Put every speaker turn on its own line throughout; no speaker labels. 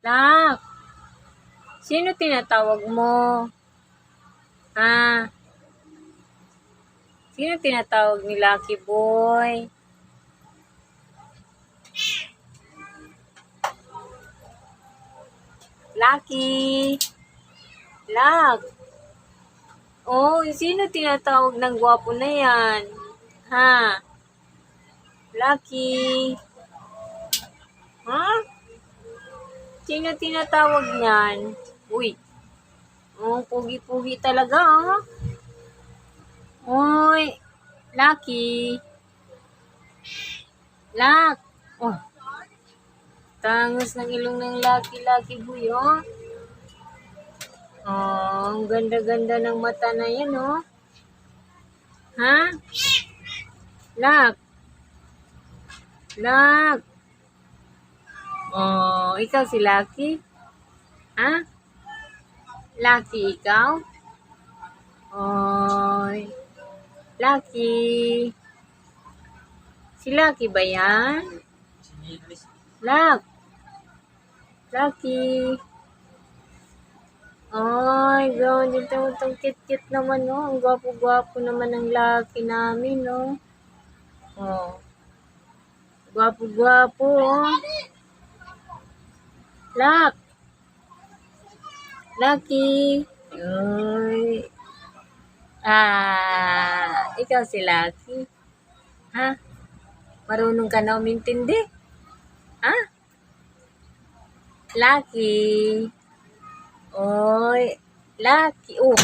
Nak, sino tinatawag mo? Ha? Sino tinatawag ni Lucky Boy? Lucky? Luck? Oh, sino tinatawag ng gwapo na yan? Ha? Lucky? Ha? Sino tinatawag niyan? Uy. Oh, pugi-pugi talaga, oh. Uy. Lucky. Luck. Oh. Tangos ng ilong ng Lucky Boy, oh. Oh, ang ganda-ganda ng mata na yan, oh. Ha? Luck. Luck. Oh, ikaw si Lucky? Ha? Lucky, ikaw? Oy. Lucky. Si Lucky ba yan? Luck. Lucky. Ay, gawin dito itong cute-cute naman, no? Ang gwapo-gwapo naman ng Lucky namin, no? Oh. Gwapo-gwapo, oh. Luck. Lucky. Ay. Ikaw si Lucky. Ha? Marunong ka na umintindi? Ha? Lucky. Oy. Lucky. Oh,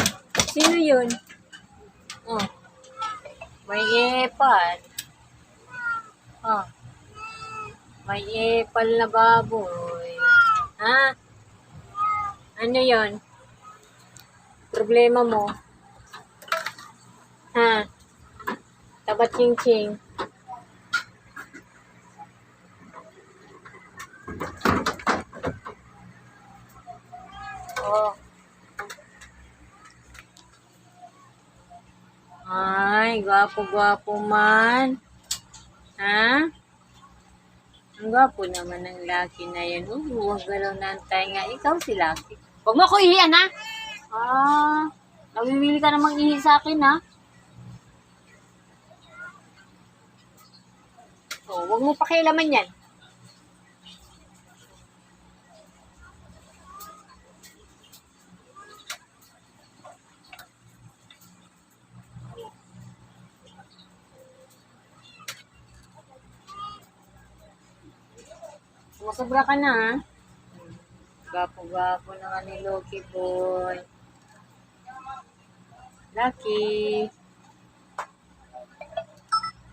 sino yun? Oh. May epal. Oh. May epal na baboy. Ha? Ano yon? Problema mo? Ha? Tabat ching-ching. Oh. Ay, gwapo-gwapo man. Ha? Ang gwapo naman ng Lucky na yan. Huwag galaw na ang tainga. Ikaw si Lucky. Huwag mo ako ihiyan, ha? Nawiwili ka namang ihi sa akin, ha? Oh, huwag mo pakialaman yan. Sumasobra ka na, ha? Gwapo-gwapo naman ni Lucky Boy. Lucky.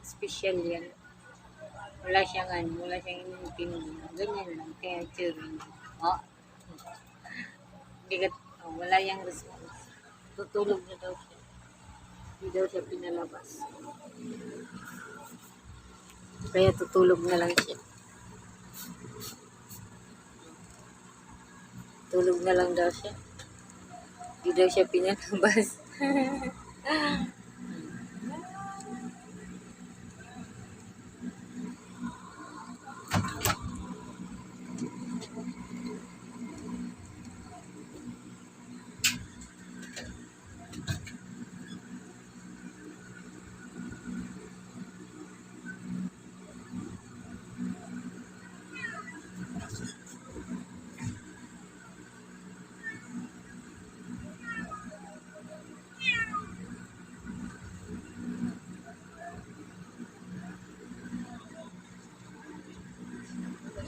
Special yan. Wala siyang inintindi. Ganyan lang. Kaya cheering. Oh. Wala yung response. Tutulog na daw siya. Hindi daw siya pinalabas. Kaya tutulog na lang siya. Tulog na lang daw siya. Hindi daw siya pinalabas.